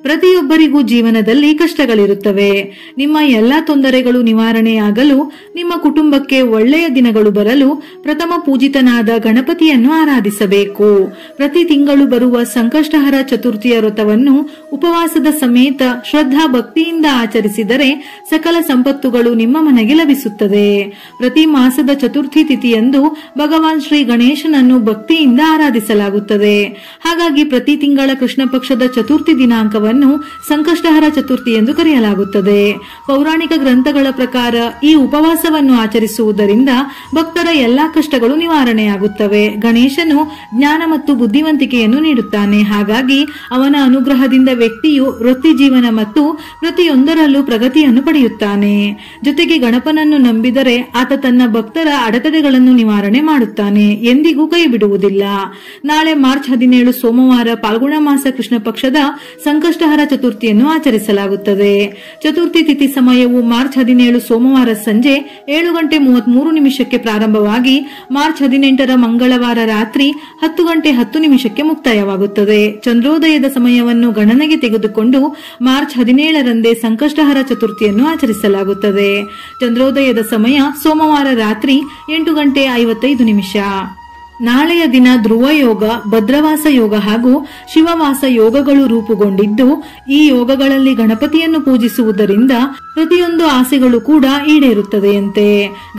ಪ್ರತಿಯೊಬ್ಬರಿಗೂ ಜೀವನದಲ್ಲಿ ಕಷ್ಟಗಳಿರುತ್ತವೆ. ನಿಮ್ಮ ಎಲ್ಲಾ ತೊಂದರೆಗಳು ನಿವಾರಣೆಯಾಗಲು, ನಿಮ್ಮ ಕುಟುಂಬಕ್ಕೆ ಒಳ್ಳೆಯ ದಿನಗಳು ಬರಲು ಪ್ರಥಮ ಪೂಜಿತನಾದ ಗಣಪತಿಯನ್ನು ಆರಾಧಿಸಬೇಕು. ಪ್ರತಿ ತಿಂಗಳು ಬರುವ ಸಂಕಷ್ಟಹರ ಚತುರ್ಥಿಯ ವ್ರತವನ್ನು ಉಪವಾಸದ ಸಮೇತ ಶ್ರದ್ಧಾ ಭಕ್ತಿಯಿಂದ ಆಚರಿಸಿದರೆ ಸಕಲ ಸಂಪತ್ತುಗಳು ನಿಮ್ಮ ಮನೆಗೆ ಲಭಿಸುತ್ತದೆ. ಪ್ರತಿ ಮಾಸದ ಚತುರ್ಥಿ ತಿಥಿಯಂದು ಭಗವಾನ್ ಶ್ರೀ ಗಣೇಶನನ್ನು ಭಕ್ತಿಯಿಂದ ಆರಾಧಿಸಲಾಗುತ್ತದೆ. ಹಾಗಾಗಿ ಪ್ರತಿ ತಿಂಗಳ ಕೃಷ್ಣ ಪಕ್ಷದ ಚತುರ್ಥಿ ದಿನಾಂಕವನ್ನು ಸಂಕಷ್ಟಹರ ಚತುರ್ಥಿ ಎಂದು ಕರೆಯಲಾಗುತ್ತದೆ. ಪೌರಾಣಿಕ ಗ್ರಂಥಗಳ ಪ್ರಕಾರ ಈ ಉಪವಾಸವನ್ನು ಆಚರಿಸುವುದರಿಂದ ಭಕ್ತರ ಎಲ್ಲಾ ಕಷ್ಟಗಳು ನಿವಾರಣೆಯಾಗುತ್ತವೆ. ಗಣೇಶನು ಜ್ಞಾನ ಮತ್ತು ಬುದ್ಧಿವಂತಿಕೆಯನ್ನು ನೀಡುತ್ತಾನೆ. ಹಾಗಾಗಿ ಅವನ ಅನುಗ್ರಹದಿಂದ ವ್ಯಕ್ತಿಯು ವೃತ್ತಿ ಜೀವನ ಮತ್ತು ಪ್ರತಿಯೊಂದರಲ್ಲೂ ಪ್ರಗತಿಯನ್ನು ಪಡೆಯುತ್ತಾನೆ. ಜೊತೆಗೆ ಗಣಪನನ್ನು ನಂಬಿದರೆ ಆತ ತನ್ನ ಭಕ್ತರ ಅಡೆತಡೆಗಳನ್ನು ನಿವಾರಣೆ ಮಾಡುತ್ತಾನೆ, ಎಂದಿಗೂ ಕೈ ಬಿಡುವುದಿಲ್ಲ. ನಾಳೆ ಮಾರ್ಚ್ 17 ಸೋಮವಾರ ಫಾಲ್ಗುಣ ಮಾಸ ಕೃಷ್ಣ ಪಕ್ಷದ ಸಂಕಷ್ಟಹರ ಚತುರ್ಥಿಯನ್ನು ಆಚರಿಸಲಾಗುತ್ತದೆ. ಚತುರ್ಥಿ ತಿಥಿ ಸಮಯವು ಮಾರ್ಚ್ 17 ಸೋಮವಾರ ಸಂಜೆ 7:33 ಪ್ರಾರಂಭವಾಗಿ ಮಾರ್ಚ್ 18 ಮಂಗಳವಾರ ರಾತ್ರಿ 10:10 ಮುಕ್ತಾಯವಾಗುತ್ತದೆ. ಚಂದ್ರೋದಯದ ಸಮಯವನ್ನು ಗಣನೆಗೆ ತೆಗೆದುಕೊಂಡು ಮಾರ್ಚ್ 17ರಂದೇ ಸಂಕಷ್ಟಹರ ಚತುರ್ಥಿಯನ್ನು ಆಚರಿಸಲಾಗುತ್ತದೆ. ಚಂದ್ರೋದಯದ ಸಮಯ ಸೋಮವಾರ ರಾತ್ರಿ 8:55. ನಾಳೆಯ ದಿನ ಧ್ರುವ ಯೋಗ, ಭದ್ರವಾಸ ಯೋಗ ಹಾಗೂ ಶಿವವಾಸ ಯೋಗಗಳು ರೂಪುಗೊಂಡಿದ್ದು, ಈ ಯೋಗಗಳಲ್ಲಿ ಗಣಪತಿಯನ್ನು ಪೂಜಿಸುವುದರಿಂದ ಪ್ರತಿಯೊಂದು ಆಸೆಗಳು ಕೂಡ ಈಡೇರುತ್ತದೆಯಂತೆ.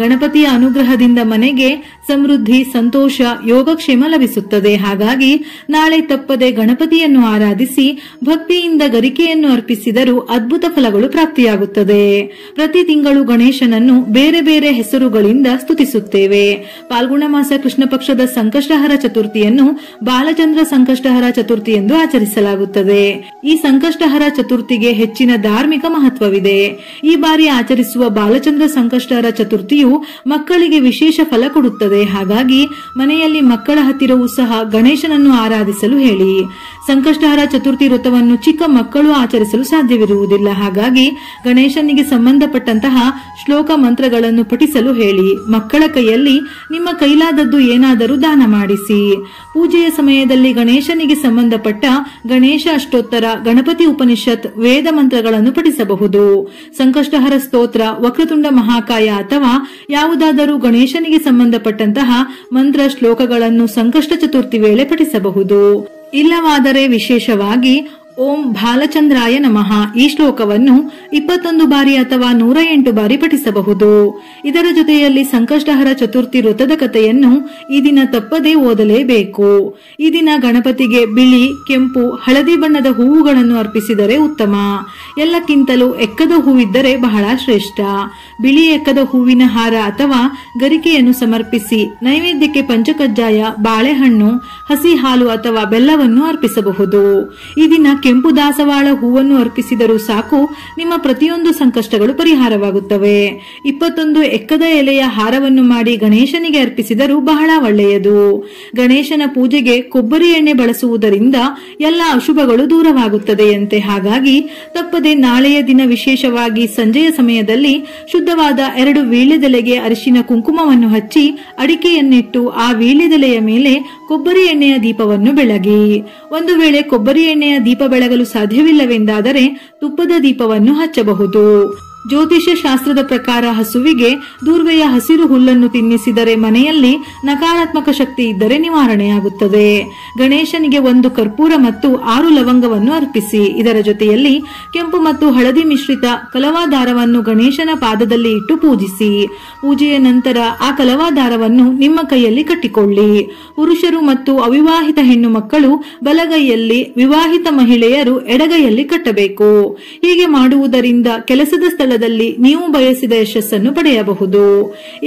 ಗಣಪತಿಯ ಅನುಗ್ರಹದಿಂದ ಮನೆಗೆ ಸಮೃದ್ಧಿ, ಸಂತೋಷ, ಯೋಗಕ್ಷೇಮ ಲಭಿಸುತ್ತದೆ. ಹಾಗಾಗಿ ನಾಳೆ ತಪ್ಪದೆ ಗಣಪತಿಯನ್ನು ಆರಾಧಿಸಿ ಭಕ್ತಿಯಿಂದ ಗರಿಕೆಯನ್ನು ಅರ್ಪಿಸಿದರೂ ಅದ್ಭುತ ಫಲಗಳು ಪ್ರಾಪ್ತಿಯಾಗುತ್ತದೆ. ಪ್ರತಿ ತಿಂಗಳು ಗಣೇಶನನ್ನು ಬೇರೆ ಬೇರೆ ಹೆಸರುಗಳಿಂದ ಸ್ತುತಿಸುತ್ತೇವೆ. ಫಾಲ್ಗುಣ ಮಾಸ ಕೃಷ್ಣ ಪಕ್ಷದ ಸಂಕಷ್ಟಹರ ಚತುರ್ಥಿಯನ್ನು ಬಾಲಚಂದ್ರ ಸಂಕಷ್ಟಹರ ಚತುರ್ಥಿ ಎಂದು ಆಚರಿಸಲಾಗುತ್ತದೆ. ಈ ಸಂಕಷ್ಟಹರ ಚತುರ್ಥಿಗೆ ಹೆಚ್ಚಿನ ಧಾರ್ಮಿಕ ಮಹತ್ವವಿದೆ. ಈ ಬಾರಿ ಆಚರಿಸುವ ಬಾಲಚಂದ್ರ ಸಂಕಷ್ಟಹರ ಚತುರ್ಥಿಯು ಮಕ್ಕಳಿಗೆ ವಿಶೇಷ ಫಲ ಕೊಡುತ್ತದೆ. ಹಾಗಾಗಿ ಮನೆಯಲ್ಲಿ ಮಕ್ಕಳ ಹತ್ತಿರವೂ ಸಹ ಗಣೇಶನನ್ನು ಆರಾಧಿಸಲು ಹೇಳಿ. ಸಂಕಷ್ಟಹರ ಚತುರ್ಥಿ ವ್ರತವನ್ನು ಚಿಕ್ಕ ಮಕ್ಕಳು ಆಚರಿಸಲು ಸಾಧ್ಯವಿರುವುದಿಲ್ಲ. ಹಾಗಾಗಿ ಗಣೇಶನಿಗೆ ಸಂಬಂಧಪಟ್ಟಂತಹ ಶ್ಲೋಕ ಮಂತ್ರಗಳನ್ನು ಪಠಿಸಲು ಹೇಳಿ. ಮಕ್ಕಳ ಕೈಯಲ್ಲಿ ನಿಮ್ಮ ಕೈಲಾದದ್ದು ಏನಾದರೂ ದಾನ ಮಾಡಿಸಿ. ಪೂಜೆಯ ಸಮಯದಲ್ಲಿ ಗಣೇಶನಿಗೆ ಸಂಬಂಧಪಟ್ಟ ಗಣೇಶ ಅಷ್ಟೋತ್ತರ, ಗಣಪತಿ ಉಪನಿಷತ್, ವೇದ ಮಂತ್ರಗಳನ್ನು ಪಠಿಸಬಹುದು. ಸಂಕಷ್ಟಹರ ಸ್ತೋತ್ರ, ವಕ್ರತುಂಡ ಮಹಾಕಾಯ ಅಥವಾ ಯಾವುದಾದರೂ ಗಣೇಶನಿಗೆ ಸಂಬಂಧಪಟ್ಟಂತಹ ಮಂತ್ರ ಶ್ಲೋಕಗಳನ್ನು ಸಂಕಷ್ಟ ಚತುರ್ಥಿ ವೇಳೆ ಪಠಿಸಬಹುದು. ಇಲ್ಲವಾದರೆ ವಿಶೇಷವಾಗಿ ಓಂ ಬಾಲಚಂದ್ರಾಯ ನಮಃ ಈ ಶ್ಲೋಕವನ್ನು 21 ಬಾರಿ ಅಥವಾ 108 ಬಾರಿ ಪಠಿಸಬಹುದು. ಇದರ ಜೊತೆಯಲ್ಲಿ ಸಂಕಷ್ಟಹರ ಚತುರ್ಥಿ ವ್ರತದ ಕಥೆಯನ್ನು ಈ ದಿನ ತಪ್ಪದೇ ಓದಲೇಬೇಕು. ಈ ದಿನ ಗಣಪತಿಗೆ ಬಿಳಿ, ಕೆಂಪು, ಹಳದಿ ಬಣ್ಣದ ಹೂವುಗಳನ್ನು ಅರ್ಪಿಸಿದರೆ ಉತ್ತಮ. ಎಲ್ಲಕ್ಕಿಂತಲೂ ಎಕ್ಕದ ಹೂವಿದ್ದರೆ ಬಹಳ ಶ್ರೇಷ್ಠ. ಬಿಳಿ ಎಕ್ಕದ ಹೂವಿನ ಹಾರ ಅಥವಾ ಗರಿಕೆಯನ್ನು ಸಮರ್ಪಿಸಿ ನೈವೇದ್ಯಕ್ಕೆ ಪಂಚಕಜ್ಜಾಯ, ಬಾಳೆಹಣ್ಣು, ಹಸಿ ಹಾಲು ಅಥವಾ ಬೆಲ್ಲವನ್ನು ಅರ್ಪಿಸಬಹುದು. ಈ ದಿನ ಕೆಂಪು ದಾಸವಾಳ ಹೂವನ್ನು ಅರ್ಪಿಸಿದರೂ ಸಾಕು, ನಿಮ್ಮ ಪ್ರತಿಯೊಂದು ಸಂಕಷ್ಟಗಳು ಪರಿಹಾರವಾಗುತ್ತವೆ. 21 ಎಕ್ಕದ ಎಲೆಯ ಹಾರವನ್ನು ಮಾಡಿ ಗಣೇಶನಿಗೆ ಅರ್ಪಿಸಿದರೂ ಬಹಳ ಒಳ್ಳೆಯದು. ಗಣೇಶನ ಪೂಜೆಗೆ ಕೊಬ್ಬರಿ ಎಣ್ಣೆ ಬಳಸುವುದರಿಂದ ಎಲ್ಲ ಅಶುಭಗಳು ದೂರವಾಗುತ್ತದೆಯಂತೆ. ಹಾಗಾಗಿ ತಪ್ಪದೆ ನಾಳೆಯ ದಿನ ವಿಶೇಷವಾಗಿ ಸಂಜೆಯ ಸಮಯದಲ್ಲಿ ಶುದ್ಧವಾದ 2 ವೀಳ್ಯದೆಲೆಗೆ ಅರಿಶಿನ ಕುಂಕುಮವನ್ನು ಹಚ್ಚಿ ಅಡಿಕೆಯನ್ನಿಟ್ಟು ಆ ವೀಳ್ಯದೆಲೆಯ ಮೇಲೆ ಕೊಬ್ಬರಿ ಎಣ್ಣೆಯ ದೀಪವನ್ನು ಬೆಳಗಿ. ಒಂದು ವೇಳೆ ಕೊಬ್ಬರಿ ಎಣ್ಣೆಯ ದೀಪ ಬೆಳಗಲು ಸಾಧ್ಯವಿಲ್ಲವೆಂದಾದರೆ ತುಪ್ಪದ ದೀಪವನ್ನು ಹಚ್ಚಬಹುದು. ಜ್ಯೋತಿಷ್ಯ ಶಾಸ್ತ್ರದ ಪ್ರಕಾರ ಹಸುವಿಗೆ ದೂರ್ವೆಯ ಹಸಿರು ಹುಲ್ಲನ್ನು ತಿನ್ನಿಸಿದರೆ ಮನೆಯಲ್ಲಿ ನಕಾರಾತ್ಮಕ ಶಕ್ತಿ ಇದ್ದರೆ ನಿವಾರಣೆಯಾಗುತ್ತದೆ. ಗಣೇಶನಿಗೆ 1 ಕರ್ಪೂರ ಮತ್ತು 6 ಲವಂಗವನ್ನು ಅರ್ಪಿಸಿ. ಇದರ ಜೊತೆಯಲ್ಲಿ ಕೆಂಪು ಮತ್ತು ಹಳದಿ ಮಿಶ್ರಿತ ಕಲವಾದಾರವನ್ನು ಗಣೇಶನ ಪಾದದಲ್ಲಿ ಇಟ್ಟು ಪೂಜಿಸಿ. ಪೂಜೆಯ ನಂತರ ಆ ಕಲವಾದಾರವನ್ನು ನಿಮ್ಮ ಕೈಯಲ್ಲಿ ಕಟ್ಟಿಕೊಳ್ಳಿ. ಪುರುಷರು ಮತ್ತು ಅವಿವಾಹಿತ ಹೆಣ್ಣು ಮಕ್ಕಳು ಬಲಗೈಯಲ್ಲಿ, ವಿವಾಹಿತ ಮಹಿಳೆಯರು ಎಡಗೈಯಲ್ಲಿ ಕಟ್ಟಬೇಕು. ಹೀಗೆ ಮಾಡುವುದರಿಂದ ಕೆಲಸದ ಸ್ಥಳದಲ್ಲಿ ನೀವು ಬಯಸಿದ ಯಶಸ್ಸನ್ನು ಪಡೆಯಬಹುದು.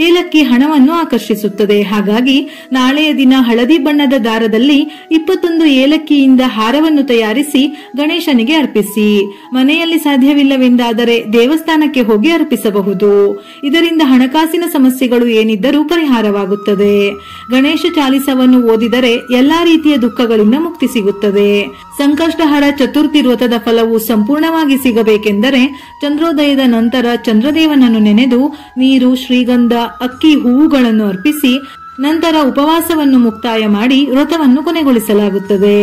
ಏಲಕ್ಕಿ ಹಣವನ್ನು ಆಕರ್ಷಿಸುತ್ತದೆ. ಹಾಗಾಗಿ ನಾಳೆಯ ದಿನ ಹಳದಿ ಬಣ್ಣದ ದಾರದಲ್ಲಿ 21 ಏಲಕ್ಕಿಯಿಂದ ಹಾರವನ್ನು ತಯಾರಿಸಿ ಗಣೇಶನಿಗೆ ಅರ್ಪಿಸಿ. ಮನೆಯಲ್ಲಿ ಸಾಧ್ಯವಿಲ್ಲವೆಂದಾದರೆ ದೇವಸ್ಥಾನಕ್ಕೆ ಹೋಗಿ ಅರ್ಪಿಸಬಹುದು. ಇದರಿಂದ ಹಣಕಾಸಿನ ಸಮಸ್ಯೆಗಳು ಏನಿದ್ದರೂ ಪರಿಹಾರವಾಗುತ್ತದೆ. ಗಣೇಶ ಚಾಲಿಸವನ್ನು ಓದಿದರೆ ಎಲ್ಲಾ ರೀತಿಯ ದುಃಖಗಳಿಂದ ಮುಕ್ತಿ ಸಿಗುತ್ತದೆ. ಸಂಕಷ್ಟಹರ ಚತುರ್ಥಿ ವ್ರತದ ಫಲವು ಸಂಪೂರ್ಣವಾಗಿ ಸಿಗಬೇಕೆಂದರೆ ಚಂದ್ರೋದಯದ ನಂತರ ಚಂದ್ರದೇವನನ್ನು ನೆನೆದು ನೀರು, ಶ್ರೀಗಂಧ, ಅಕ್ಕಿ, ಹೂವುಗಳನ್ನು ಅರ್ಪಿಸಿ ನಂತರ ಉಪವಾಸವನ್ನು ಮುಕ್ತಾಯ ಮಾಡಿ ವ್ರತವನ್ನು ಕೊನೆಗೊಳಿಸಲಾಗುತ್ತದೆ.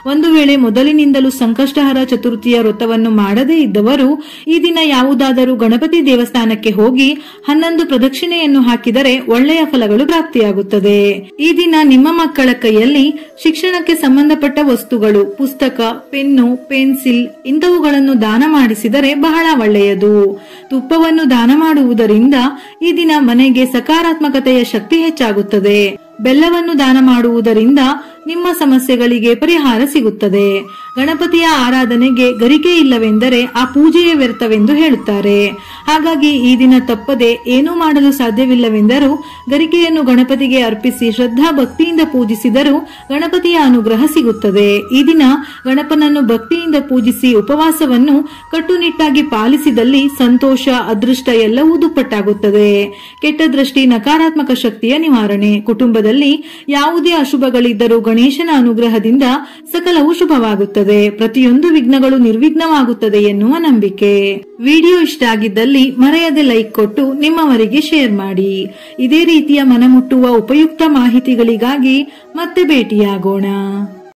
ಒಂದು ವೇಳೆ ಮೊದಲಿನಿಂದಲೂ ಸಂಕಷ್ಟಹರ ಚತುರ್ಥಿಯ ವ್ರತವನ್ನು ಮಾಡದೇ ಇದ್ದವರು ಈ ದಿನ ಯಾವುದಾದರೂ ಗಣಪತಿ ದೇವಸ್ಥಾನಕ್ಕೆ ಹೋಗಿ 11 ಪ್ರದಕ್ಷಿಣೆಯನ್ನು ಹಾಕಿದರೆ ಒಳ್ಳೆಯ ಫಲಗಳು ಪ್ರಾಪ್ತಿಯಾಗುತ್ತದೆ. ಈ ದಿನ ನಿಮ್ಮ ಮಕ್ಕಳ ಕೈಯಲ್ಲಿ ಶಿಕ್ಷಣಕ್ಕೆ ಸಂಬಂಧಪಟ್ಟ ವಸ್ತುಗಳು, ಪುಸ್ತಕ, ಪೆನ್ನು, ಪೆನ್ಸಿಲ್ ಇಂಥವುಗಳನ್ನು ದಾನ ಮಾಡಿಸಿದರೆ ಬಹಳ ಒಳ್ಳೆಯದು. ತುಪ್ಪವನ್ನು ದಾನ ಮಾಡುವುದರಿಂದ ಈ ದಿನ ಮನೆಗೆ ಸಕಾರಾತ್ಮಕತೆಯ ಶಕ್ತಿ ಹೆಚ್ಚಾಗುತ್ತದೆ. ಬೆಲ್ಲವನ್ನು ದಾನ ಮಾಡುವುದರಿಂದ ನಿಮ್ಮ ಸಮಸ್ಯೆಗಳಿಗೆ ಪರಿಹಾರ ಸಿಗುತ್ತದೆ. ಗಣಪತಿಯ ಆರಾಧನೆಗೆ ಗರಿಕೆ ಇಲ್ಲವೆಂದರೆ ಆ ಪೂಜೆಯ ವ್ಯರ್ಥವೆಂದು ಹೇಳುತ್ತಾರೆ. ಹಾಗಾಗಿ ಈ ದಿನ ತಪ್ಪದೆ ಏನೂ ಮಾಡಲು ಸಾಧ್ಯವಿಲ್ಲವೆಂದರೂ ಗರಿಕೆಯನ್ನು ಗಣಪತಿಗೆ ಅರ್ಪಿಸಿ ಶ್ರದ್ಧಾ ಭಕ್ತಿಯಿಂದ ಪೂಜಿಸಿದರೂ ಗಣಪತಿಯ ಅನುಗ್ರಹ ಸಿಗುತ್ತದೆ. ಈ ದಿನ ಗಣಪನನ್ನು ಭಕ್ತಿಯಿಂದ ಪೂಜಿಸಿ ಉಪವಾಸವನ್ನು ಕಟ್ಟುನಿಟ್ಟಾಗಿ ಪಾಲಿಸಿದಲ್ಲಿ ಸಂತೋಷ, ಅದೃಷ್ಟ ಎಲ್ಲವೂ ದುಪ್ಪಟ್ಟಾಗುತ್ತದೆ. ಕೆಟ್ಟ ದೃಷ್ಟಿ, ನಕಾರಾತ್ಮಕ ಶಕ್ತಿಯ ನಿವಾರಣೆ. ಕುಟುಂಬದಲ್ಲಿ ಯಾವುದೇ ಅಶುಭಗಳಿದ್ದರೂ ಗಣೇಶನ ಅನುಗ್ರಹದಿಂದ ಸಕಲವು ಶುಭವಾಗುತ್ತದೆ. ಪ್ರತಿಯೊಂದು ವಿಘ್ನಗಳು ನಿರ್ವಿಘ್ನವಾಗುತ್ತದೆ ಎನ್ನುವ ನಂಬಿಕೆ. ವಿಡಿಯೋ ಇಷ್ಟ ಆಗಿದ್ದಲ್ಲಿ ಮರೆಯದೆ ಲೈಕ್ ಕೊಟ್ಟು ನಿಮ್ಮವರಿಗೆ ಶೇರ್ ಮಾಡಿ. ಇದೇ ರೀತಿಯ ಮನಮುಟ್ಟುವ ಉಪಯುಕ್ತ ಮಾಹಿತಿಗಳಿಗಾಗಿ ಮತ್ತೆ ಭೇಟಿಯಾಗೋಣ.